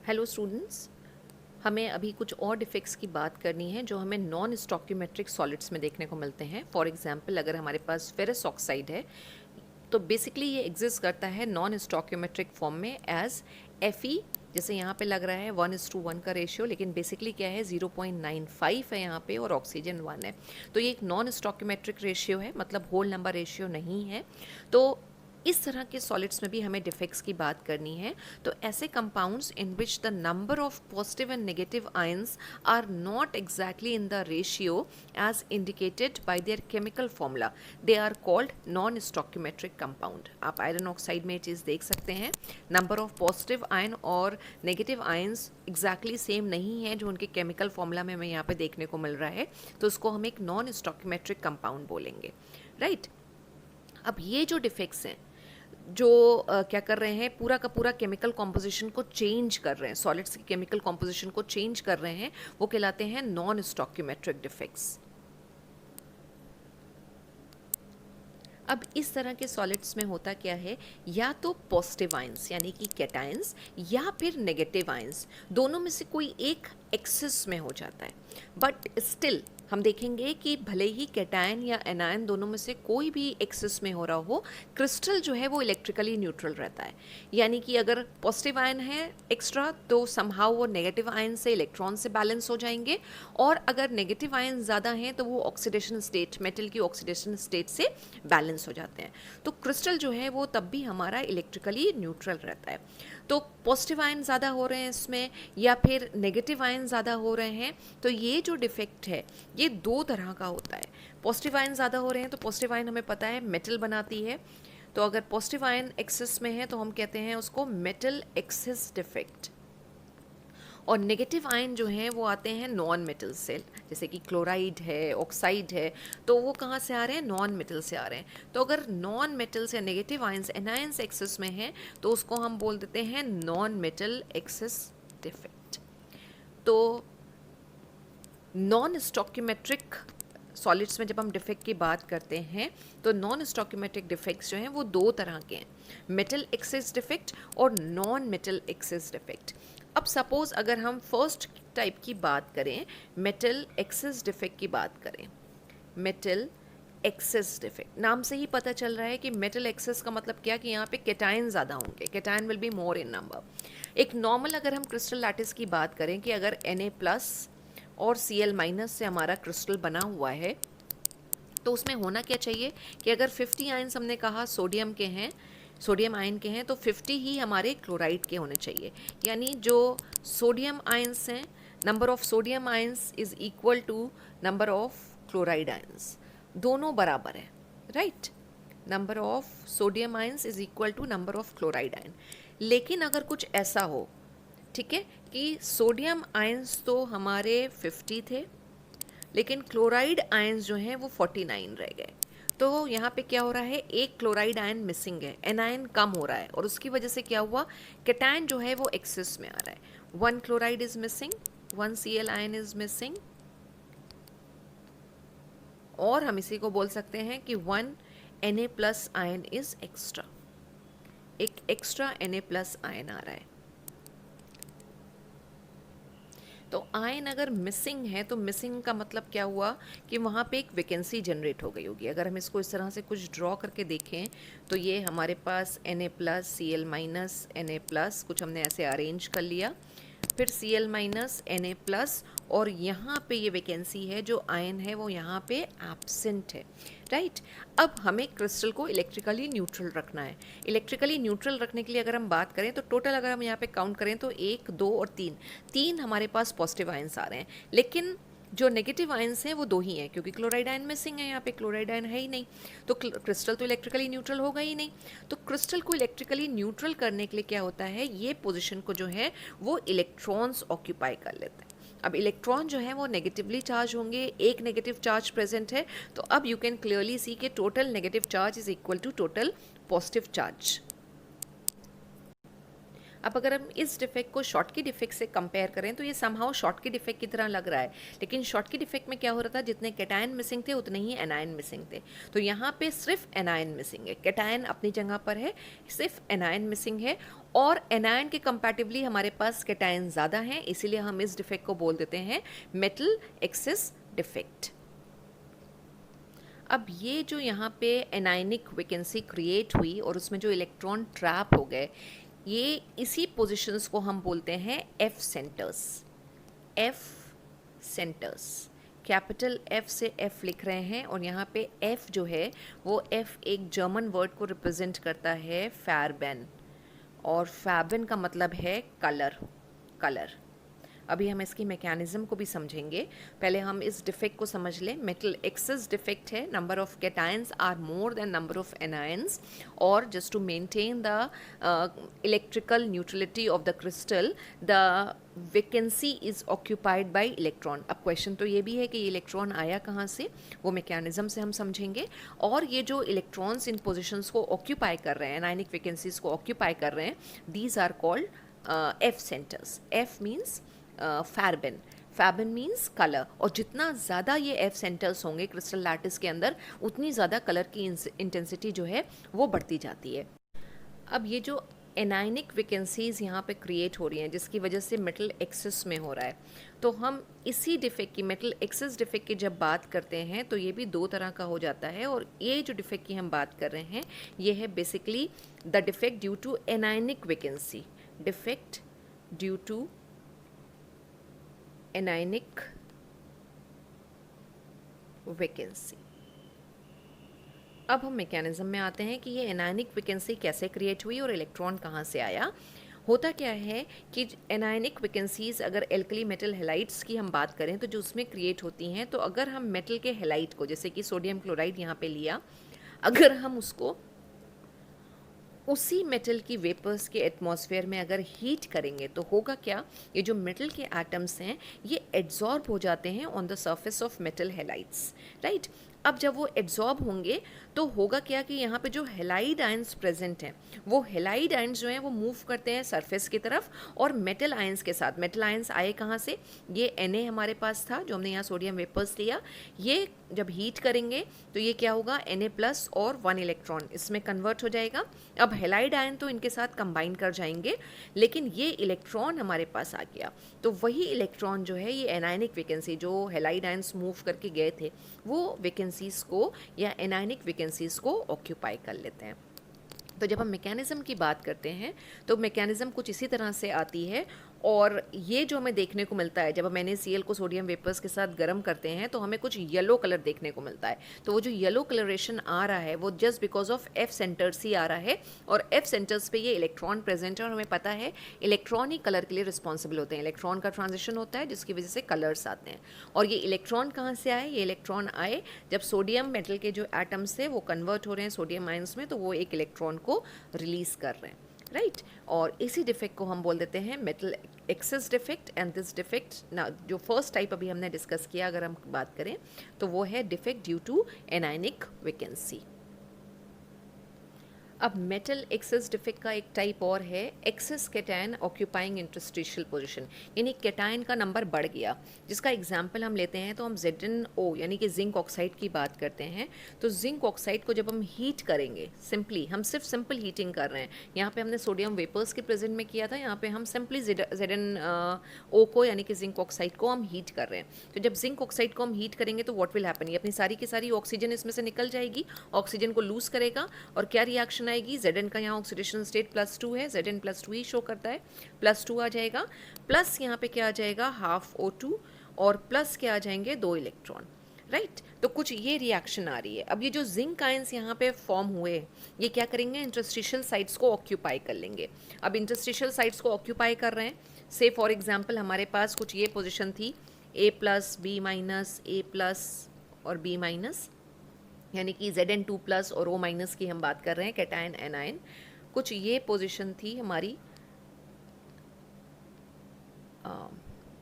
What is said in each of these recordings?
Hello students, हमें अभी कुछ और डिफेक्ट्स की बात करनी है जो हमें नॉन स्टोक्योमेट्रिक सॉलिड्स में देखने को मिलते हैं। फॉर एग्जांपल, अगर हमारे पास फेरस ऑक्साइड है तो बेसिकली ये एग्जिस्ट करता है नॉन स्टोक्योमेट्रिक फॉर्म में एज Fe। जैसे यहाँ पे लग रहा है 1:1 का रेशियो, लेकिन बेसिकली क्या है 0.95 है यहाँ पे और ऑक्सीजन 1 है। तो ये एक नॉन स्टोक्योमेट्रिक रेशियो है, मतलब होल नंबर रेशियो नहीं है। तो इस तरह के सॉलिड्स में भी हमें डिफेक्ट्स की बात करनी है। तो ऐसे compounds in which the number of positive and negative ions are not exactly in the ratio as indicated by their chemical formula, they are called non stoichiometric compound. आप आयरन ऑक्साइड में ये चीज़ देख सकते हैं, नंबर ऑफ पॉजिटिव आयन और negative ions exactly same नहीं है जो उनके केमिकल फॉर्मूला में हमें यहाँ पे देखने को मिल रहा है, तो उसको हम एक नॉन स्टोक्योमेट्रिक कंपाउंड बोलेंगे, राइट। अब ये जो डिफेक्ट्स हैं जो क्या कर रहे हैं, पूरा का पूरा केमिकल कॉम्पोजिशन को चेंज कर रहे हैं, सॉलिड्स की केमिकल कॉम्पोजिशन को चेंज कर रहे हैं, वो कहलाते हैं नॉन स्टोक्योमेट्रिक डिफेक्ट्स। अब इस तरह के सॉलिड्स में होता क्या है, या तो पॉजिटिव आयंस यानी कि कैटायंस या फिर नेगेटिव आयंस, दोनों में से कोई एक एक्सेस में हो जाता है। बट स्टिल हम देखेंगे कि भले ही कैटायन या एनायन दोनों में से कोई भी एक्सेस में हो रहा हो, क्रिस्टल जो है वो इलेक्ट्रिकली न्यूट्रल रहता है। यानी कि अगर पॉजिटिव आयन है एक्स्ट्रा तो समहाउ वो नेगेटिव आयन से इलेक्ट्रॉन से बैलेंस हो जाएंगे, और अगर नेगेटिव आयन ज़्यादा हैं तो वो ऑक्सीडेशन स्टेट, मेटल की ऑक्सीडेशन स्टेट से बैलेंस हो जाते हैं। तो क्रिस्टल जो है वो तब भी हमारा इलेक्ट्रिकली न्यूट्रल रहता है। तो पॉजिटिव आयन ज़्यादा हो रहे हैं इसमें या फिर नेगेटिव आयन ज़्यादा हो रहे हैं, तो ये जो डिफेक्ट है ये दो तरह का होता है। पॉजिटिव आयन ज़्यादा हो रहे हैं तो पॉजिटिव आयन हमें पता है मेटल बनाती है, तो अगर पॉजिटिव आयन एक्सेस में है तो हम कहते हैं उसको मेटल एक्सेस डिफेक्ट। और नेगेटिव आयन जो हैं वो आते हैं नॉन मेटल से, जैसे कि क्लोराइड है, ऑक्साइड है, तो वो कहाँ से आ रहे हैं, नॉन मेटल से आ रहे हैं। तो अगर नॉन मेटल से नेगेटिव आयंस एनायंस एक्सेस में हैं तो उसको हम बोल देते हैं नॉन मेटल एक्सेस डिफेक्ट। तो नॉन स्टोक्योमेट्रिक सॉलिड्स में जब हम डिफेक्ट की बात करते हैं तो नॉन स्टोक्योमेट्रिक डिफेक्ट्स जो हैं वो दो तरह के हैं, मेटल एक्सेस डिफेक्ट और नॉन मेटल एक्सेस डिफेक्ट। अब सपोज अगर हम फर्स्ट टाइप की बात करें, मेटल एक्सेस डिफेक्ट की बात करें, मेटल एक्सेस डिफेक्ट, नाम से ही पता चल रहा है कि मेटल एक्सेस का मतलब क्या, कि यहाँ पे कैटायन ज़्यादा होंगे, cation will be more in number. एक नॉर्मल अगर हम क्रिस्टल लैटिस की बात करें कि अगर Na+ और Cl- से हमारा क्रिस्टल बना हुआ है, तो उसमें होना क्या चाहिए कि अगर 50 आयन्स हमने कहा सोडियम के हैं, सोडियम आयन के हैं, तो 50 ही हमारे क्लोराइड के होने चाहिए। यानी जो सोडियम आयन्स हैं, number of sodium ions is equal to number of chloride ions, दोनों बराबर है, right. Number of sodium ions is equal to number of chloride ion. लेकिन अगर कुछ ऐसा हो, ठीक है, कि सोडियम आयन्स तो हमारे 50 थे लेकिन क्लोराइड आयन्स जो हैं वो 49 रह गए, तो यहाँ पे क्या हो रहा है, एक क्लोराइड आयन मिसिंग है, एनायन कम हो रहा है, और उसकी वजह से क्या हुआ, कैटायन जो है वो एक्सेस में आ रहा है। 1 chloride is missing, 1 Cl ion is missing, और हम इसी को बोल सकते हैं कि 1 Na+ आयन इज एक्स्ट्रा, एक एक्स्ट्रा Na+ आयन आ रहा है। तो आयन अगर मिसिंग है तो मिसिंग का मतलब क्या हुआ कि वहाँ पे एक वैकेंसी जनरेट हो गई होगी। अगर हम इसको इस तरह से कुछ ड्रॉ करके देखें तो ये हमारे पास Na+, Cl-, Na+, कुछ हमने ऐसे अरेंज कर लिया, फिर Cl-, Na+, और यहाँ पे ये वैकेंसी है, जो आयन है वो यहाँ पे एब्सेंट है, राइट। अब हमें क्रिस्टल को इलेक्ट्रिकली न्यूट्रल रखना है। इलेक्ट्रिकली न्यूट्रल रखने के लिए अगर हम बात करें तो टोटल अगर हम यहाँ पे काउंट करें तो 1, 2 और 3 हमारे पास पॉजिटिव आयंस आ रहे हैं, लेकिन जो नेगेटिव आयंस हैं वो 2 ही हैं, क्योंकि क्लोराइड आयन मिसिंग है, यहाँ पे क्लोराइड आयन है ही नहीं, तो क्रिस्टल तो इलेक्ट्रिकली न्यूट्रल होगा ही नहीं। तो क्रिस्टल को इलेक्ट्रिकली न्यूट्रल करने के लिए क्या होता है, ये पोजीशन को जो है वो इलेक्ट्रॉन्स ऑक्यूपाई कर लेते हैं। अब इलेक्ट्रॉन जो है वो नेगेटिवली चार्ज होंगे, एक नेगेटिव चार्ज प्रेजेंट है, तो अब यू कैन क्लियरली सी के total negative charge is equal to total positive charge. अब अगर हम इस डिफेक्ट को शॉर्टकी डिफेक्ट से कंपेयर करें तो ये समहाउ शॉर्टकी डिफेक्ट की तरह लग रहा है, लेकिन शॉर्टकी डिफेक्ट में क्या हो रहा था, जितने कैटायन मिसिंग थे उतने ही एनायन मिसिंग थे। तो यहाँ पे सिर्फ एनायन मिसिंग है, कैटायन अपनी जगह पर है, सिर्फ एनायन मिसिंग है, और एनायन के कंपैरेटिवली हमारे पास कैटायन ज़्यादा हैं, इसीलिए हम इस डिफेक्ट को बोल देते हैं मेटल एक्सेस डिफेक्ट। अब ये जो यहाँ पे एनायनिक वैकेंसी क्रिएट हुई और उसमें जो इलेक्ट्रॉन ट्रैप हो गए, ये इसी पोजीशंस को हम बोलते हैं F centres. F centres, capital F से एफ लिख रहे हैं, और यहाँ पे एफ जो है वो एफ एक जर्मन वर्ड को रिप्रेजेंट करता है फैरबेन, और फैबेन का मतलब है कलर, कलर। अभी हम इसकी मैकेनिज्म को भी समझेंगे, पहले हम इस डिफेक्ट को समझ लें। मेटल एक्सेस डिफेक्ट है, number of cations are more than number of anions, और just to maintain the electrical neutrality of the crystal the vacancy is occupied by electron. अब क्वेश्चन तो ये भी है कि ये इलेक्ट्रॉन आया कहाँ से, वो मैकेनिज्म से हम समझेंगे। और ये जो इलेक्ट्रॉन्स इन पोजिशंस को ऑक्यूपाई कर रहे हैं, एनायनिक वैकेंसीज को ऑक्यूपाई कर रहे हैं, these are called F centres. F means फैरबेन, फैबेन मीन्स कलर, और जितना ज़्यादा ये एफ सेंटर्स होंगे क्रिस्टल लैटिस के अंदर, उतनी ज़्यादा कलर की इंटेंसिटी जो है वो बढ़ती जाती है। अब ये जो एनायनिक वैकेंसीज यहाँ पे क्रिएट हो रही हैं, जिसकी वजह से मेटल एक्सेस में हो रहा है, तो हम इसी डिफेक्ट की, मेटल एक्सेस डिफेक्ट की जब बात करते हैं तो ये भी दो तरह का हो जाता है। और ये जो डिफेक्ट की हम बात कर रहे हैं, ये है basically the defect due to anionic vacancy, defect due to anionic vacancy. अब हम मैकेनिज्म में आते हैं कि ये एनायनिक वैकेंसी कैसे क्रिएट हुई और इलेक्ट्रॉन कहाँ से आया। होता क्या है कि एनायनिक वैकेंसीज, अगर एल्कली मेटल हेलाइड्स की हम बात करें तो जो उसमें क्रिएट होती हैं, तो अगर हम मेटल के हेलाइड को, जैसे कि सोडियम क्लोराइड यहाँ पे लिया, अगर हम उसको उसी मेटल की वेपर्स के एटमॉस्फेयर में अगर हीट करेंगे तो होगा क्या, ये जो मेटल के एटम्स हैं ये एड्जॉर्ब हो जाते हैं on the surface of metal halides, right. अब जब वो एड्जॉर्ब होंगे तो होगा क्या कि यहाँ पे जो हेलाइड आयंस प्रेजेंट हैं, वो हेलाइड आयंस जो हैं वो मूव करते हैं सरफेस की तरफ, और मेटल आयंस के साथ, मेटल आयंस आए कहाँ से, ये Na हमारे पास था जो हमने यहाँ सोडियम वेपर्स लिया, ये जब हीट करेंगे तो ये क्या होगा, Na+ और 1 इलेक्ट्रॉन इसमें कन्वर्ट हो जाएगा। अब हेलाइड आयन तो इनके साथ कंबाइन कर जाएंगे, लेकिन ये इलेक्ट्रॉन हमारे पास आ गया, तो वही इलेक्ट्रॉन जो है ये एनायनिक वैकेंसी, जो हेलाइड आयंस मूव करके गए थे, वो वैकेंसीज को या एनायनिक वैकेंसीज को ऑक्यूपाई कर लेते हैं। तो जब हम मैकेनिज्म की बात करते हैं तो मैकेनिज्म कुछ इसी तरह से आती है, और ये जो हमें देखने को मिलता है जब हम NaCl को सोडियम वेपर्स के साथ गर्म करते हैं तो हमें कुछ येलो कलर देखने को मिलता है। तो वो जो येलो कलरेशन आ रहा है वो just because of F centres ही आ रहा है, और एफ सेंटर्स पे ये इलेक्ट्रॉन प्रेजेंट है, और हमें पता है इलेक्ट्रॉन ही कलर के लिए रिस्पॉन्सिबल होते हैं। इलेक्ट्रॉन का ट्रांजिशन होता है जिसकी वजह से कलर्स आते हैं। और ये इलेक्ट्रॉन कहाँ से आए, ये इलेक्ट्रॉन आए जब सोडियम मेटल के जो एटम्स थे वो कन्वर्ट हो रहे हैं सोडियम आयंस में, तो वो एक इलेक्ट्रॉन को रिलीज कर रहे हैं, राइट। और इसी डिफेक्ट को हम बोल देते हैं metal excess defect. And this defect ना, जो फर्स्ट टाइप अभी हमने डिस्कस किया, अगर हम बात करें तो वो है defect due to anionic vacancy. अब मेटल एक्सेस डिफेक्ट का एक टाइप और है excess cation occupying interstitial position, यानी कैटायन का नंबर बढ़ गया। जिसका एग्जांपल हम लेते हैं तो हम ZnO यानी कि जिंक ऑक्साइड की बात करते हैं। तो जिंक ऑक्साइड को जब हम हीट करेंगे, सिंपली हम सिर्फ सिंपल हीटिंग कर रहे हैं, यहाँ पे हमने सोडियम वेपर्स के प्रेजेंट में किया था, यहाँ पे हम सिंपली ZnO को यानी कि जिंक ऑक्साइड को हम हीट कर रहे हैं। तो जब जिंक ऑक्साइड को हम हीट करेंगे तो व्हाट विल हैपन, ये अपनी सारी की सारी ऑक्सीजन इसमें से निकल जाएगी, ऑक्सीजन को लूज करेगा, और क्या रिएक्शन आएगी, Zn का यहाँ ऑक्सीडेशन स्टेट +2 है, Zn+2 ही शो करता है, +2 आ जाएगा, प्लस यहाँ पे क्या आ जाएगा, हाफ O2, और प्लस क्या आ जाएंगे, 2 इलेक्ट्रॉन, राइट। तो कुछ ये रिएक्शन आ रही है। अब ये जो जिंक आयंस यहाँ पे फॉर्म हुए, ये क्या करेंगे, इंटरस्टिशियल साइट्स को ऑक्यूपाई कर लेंगे। अब इंटरस्टिशियल साइट्स को ऑक्यूपाई कर रहे हैं, से फॉर एग्जाम्पल हमारे पास कुछ ये पोजिशन थी A+, B-, A+ और B-, यानी कि Zn2+ और O- की हम बात कर रहे हैं, कैटायन एनायन। कुछ ये पोजीशन थी हमारी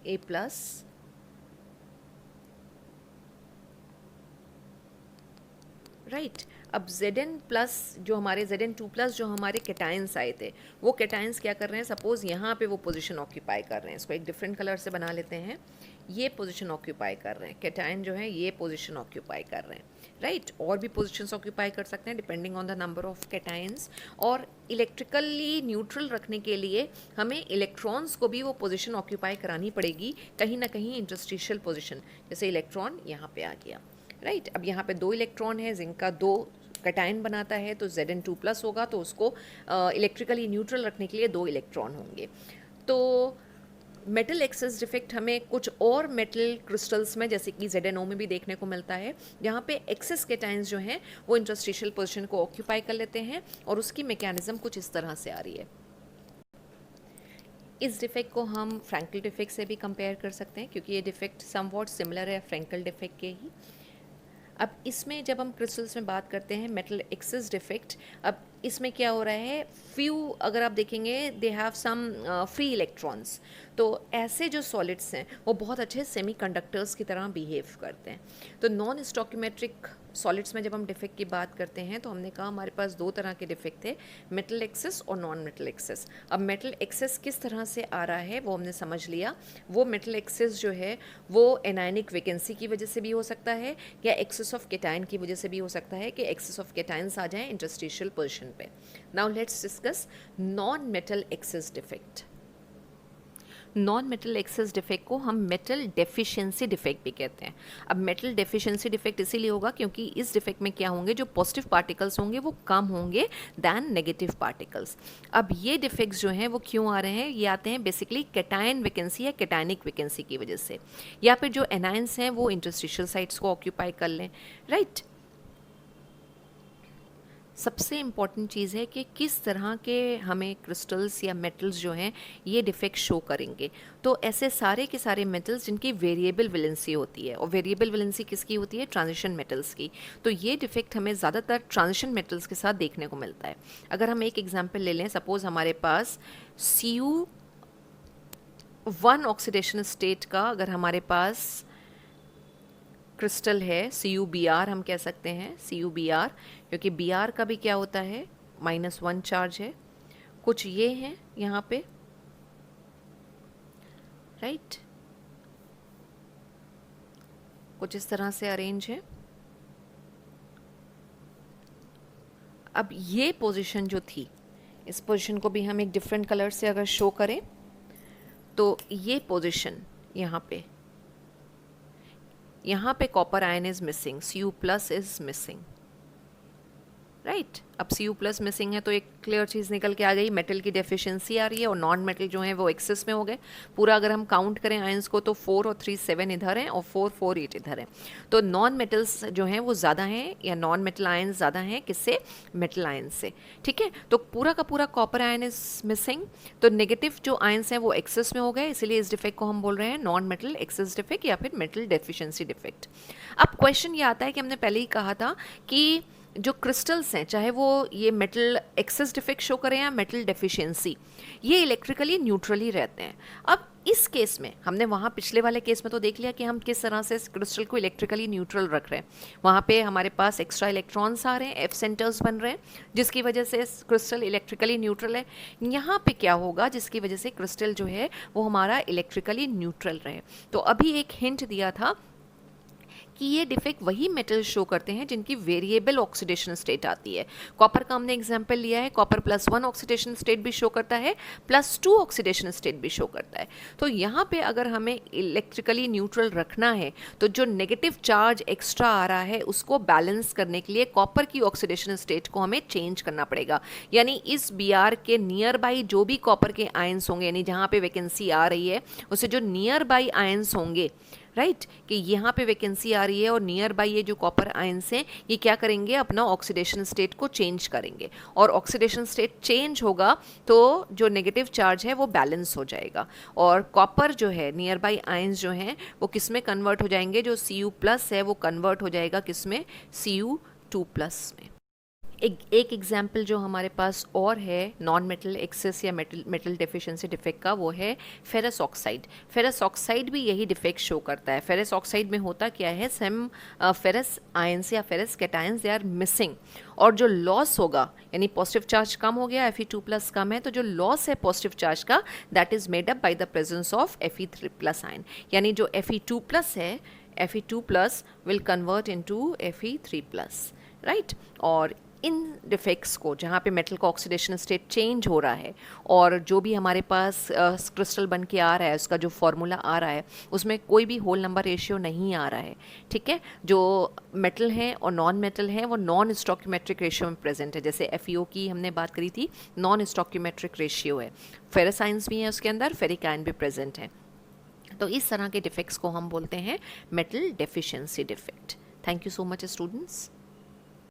A+, राइट। अब Zn प्लस जो हमारे Zn2 प्लस जो हमारे कैटायंस आए थे, वो कैटायंस क्या कर रहे हैं, सपोज़ यहाँ पे वो पोजीशन ऑक्यूपाई कर रहे हैं, इसको एक डिफरेंट कलर से बना लेते हैं, ये पोजीशन ऑक्यूपाई कर रहे हैं, कैटायन जो है ये पोजीशन ऑक्यूपाई कर रहे हैं, राइट। और भी पोजीशंस ऑक्यूपाई कर सकते हैं depending on the number of cations. और इलेक्ट्रिकली न्यूट्रल रखने के लिए हमें इलेक्ट्रॉन्स को भी वो पोजीशन ऑक्यूपाई करानी पड़ेगी, कहीं ना कहीं इंटरस्टिशियल पोजीशन, जैसे इलेक्ट्रॉन यहाँ पे आ गया, राइट। अब यहाँ पे 2 इलेक्ट्रॉन है, जिंक का 2 कैटायन बनाता है, तो Zn2 प्लस होगा, तो उसको इलेक्ट्रिकली न्यूट्रल रखने के लिए 2 इलेक्ट्रॉन होंगे। तो मेटल एक्सेस डिफेक्ट हमें कुछ और मेटल क्रिस्टल्स में जैसे कि ZnO में भी देखने को मिलता है, जहाँ पे एक्सेस कैटायंस जो हैं वो इंटरस्टिशियल पोजीशन को ऑक्यूपाई कर लेते हैं, और उसकी मैकेनिज्म कुछ इस तरह से आ रही है। इस डिफेक्ट को हम फ्रैंकल डिफेक्ट से भी कंपेयर कर सकते हैं, क्योंकि ये डिफेक्ट समवॉट सिमिलर है फ्रैंकल डिफेक्ट के ही। अब इसमें जब हम क्रिस्टल्स में बात करते हैं मेटल एक्सेस डिफेक्ट, अब इसमें क्या हो रहा है, फ्यू अगर आप देखेंगे they have some free electrons, तो ऐसे जो सॉलिड्स हैं वो बहुत अच्छे सेमीकंडक्टर्स की तरह बिहेव करते हैं। तो नॉन स्टोकियोमेट्रिक सॉलिड्स में जब हम डिफेक्ट की बात करते हैं तो हमने कहा हमारे पास 2 तरह के डिफेक्ट थे, मेटल एक्सेस और नॉन मेटल एक्सेस। अब मेटल एक्सेस किस तरह से आ रहा है वो हमने समझ लिया। वो मेटल एक्सेस जो है वो एनायनिक वैकेंसी की वजह से भी हो सकता है, या एक्सेस ऑफ कैटायन की वजह से भी हो सकता है कि एक्सेस ऑफ कैटायंस आ जाएं इंटरस्टिशियल पोजीशन पे। Now let's discuss non metal excess defect. Non metal excess defect को हम मेटल डेफिशिएंसी डिफेक्ट भी कहते हैं। अब मेटल डेफिशिएंसी डिफेक्ट इसीलिए होगा क्योंकि इस डिफेक्ट में क्या होंगे, जो पॉजिटिव पार्टिकल्स होंगे वो कम होंगे दैन नेगेटिव पार्टिकल्स। अब ये डिफेक्ट्स जो हैं वो क्यों आ रहे हैं, ये आते हैं बेसिकली कैटायन वैकेंसी या कैटायनिक वैकेंसी की वजह से, या फिर जो एनायंस हैं वो इंटरस्टिशियल साइट्स को ऑक्यूपाई कर लें, राइट। सबसे इम्पॉर्टेंट चीज़ है कि किस तरह के हमें क्रिस्टल्स या मेटल्स जो हैं ये डिफेक्ट शो करेंगे। तो ऐसे सारे के सारे मेटल्स जिनकी वेरिएबल वैलेंसी होती है, और वेरिएबल वैलेंसी किसकी होती है, ट्रांजिशन मेटल्स की। तो ये डिफेक्ट हमें ज़्यादातर ट्रांजिशन मेटल्स के साथ देखने को मिलता है। अगर हम एक एग्जांपल ले लें, सपोज़ हमारे पास Cu1 ऑक्सीडेशन स्टेट का अगर हमारे पास क्रिस्टल है, CuBr हम कह सकते हैं, CuBr, क्योंकि Br का भी क्या होता है, -1 चार्ज है। कुछ ये हैं यहाँ पे, राइट, कुछ इस तरह से अरेंज है। अब ये पोजीशन जो थी, इस पोजीशन को भी हम एक डिफरेंट कलर से अगर शो करें तो ये पोजीशन यहाँ पे copper ion is missing, Cu+ is missing, right. अब Cu+ मिसिंग है तो एक क्लियर चीज़ निकल के आ गई, मेटल की डेफिशिएंसी आ रही है, और नॉन मेटल जो है वो एक्सेस में हो गए। पूरा अगर हम काउंट करें आयंस को तो 4 और 3 7 इधर हैं और 4 4 8 इधर हैं। तो नॉन मेटल्स जो हैं वो ज़्यादा हैं, या नॉन मेटल आयंस ज़्यादा हैं किससे, मेटल आयंस से, ठीक है। तो पूरा का पूरा कॉपर आयन इज मिसिंग, तो नेगेटिव जो आयंस हैं वो एक्सेस में हो गए, इसीलिए इस डिफेक्ट को हम बोल रहे हैं नॉन मेटल एक्सेस डिफेक्ट या फिर मेटल डेफिशिएंसी डिफेक्ट। अब क्वेश्चन ये आता है कि हमने पहले ही कहा था कि जो क्रिस्टल्स हैं, चाहे वो ये मेटल एक्सेस डिफेक्ट शो करें या मेटल डेफिशिएंसी, ये इलेक्ट्रिकली न्यूट्रली रहते हैं। अब इस केस में हमने वहाँ पिछले वाले केस में तो देख लिया कि हम किस तरह से क्रिस्टल को इलेक्ट्रिकली न्यूट्रल रख रहे हैं। वहाँ पे हमारे पास एक्स्ट्रा इलेक्ट्रॉन्स आ रहे हैं, F सेंटर्स बन रहे हैं, जिसकी वजह से क्रिस्टल इलेक्ट्रिकली न्यूट्रल है। यहाँ पे क्या होगा, जिसकी वजह से क्रिस्टल जो है वो हमारा इलेक्ट्रिकली न्यूट्रल रहे। तो अभी एक हिंट दिया था कि ये डिफेक्ट वही मेटल शो करते हैं जिनकी वेरिएबल ऑक्सीडेशन स्टेट आती है। कॉपर का हमने एग्जांपल लिया है, कॉपर +1 ऑक्सीडेशन स्टेट भी शो करता है, +2 ऑक्सीडेशन स्टेट भी शो करता है। तो यहाँ पे अगर हमें इलेक्ट्रिकली न्यूट्रल रखना है तो जो नेगेटिव चार्ज एक्स्ट्रा आ रहा है उसको बैलेंस करने के लिए कॉपर की ऑक्सीडेशन स्टेट को हमें चेंज करना पड़ेगा। यानी इस Br के नियर बाई जो भी कॉपर के आयंस होंगे, यानी जहाँ पे वैकेंसी आ रही है उससे जो नियर बाई आयंस होंगे, राइट, कि यहाँ पे वैकेंसी आ रही है और नियर बाई ये जो कॉपर आयंस हैं ये क्या करेंगे, अपना ऑक्सीडेशन स्टेट को चेंज करेंगे, और ऑक्सीडेशन स्टेट चेंज होगा तो जो नेगेटिव चार्ज है वो बैलेंस हो जाएगा, और कॉपर जो है नियर बाई आयंस जो हैं वो किस में कन्वर्ट हो जाएंगे, जो Cu+ है वो कन्वर्ट हो जाएगा किस में, Cu2+ में। एक एग्जाम्पल जो हमारे पास और है नॉन मेटल एक्सेस या मेटल डेफिशिएंसी डिफेक्ट का, वो है फेरस ऑक्साइड। फेरस ऑक्साइड भी यही डिफेक्ट शो करता है। फेरस ऑक्साइड में होता क्या है, सेम फेरस आयंस या ferrous cations they are missing, और जो लॉस होगा यानी पॉजिटिव चार्ज कम हो गया, Fe2+ कम है, तो जो लॉस है पॉजिटिव चार्ज का that is made up by the presence of Fe3+ ion, यानी जो Fe2+ है, Fe2+ will convert into Fe3+, right. और इन डिफेक्ट्स को, जहाँ पे मेटल का ऑक्सीडेशन स्टेट चेंज हो रहा है और जो भी हमारे पास क्रिस्टल बन के आ रहा है, उसका जो फॉर्मूला आ रहा है उसमें कोई भी होल नंबर रेशियो नहीं आ रहा है, ठीक है। जो मेटल हैं और नॉन मेटल हैं वो नॉन स्टोकियोमेट्रिक रेशियो में प्रेजेंट है। जैसे FeO की हमने बात करी थी, नॉन स्टोकियोमेट्रिक रेशियो है। फेरस आयंस भी हैं उसके अंदर, फेरिक आयन भी प्रेजेंट है। तो इस तरह के डिफेक्ट्स को हम बोलते हैं metal deficiency defect. Thank you so much students.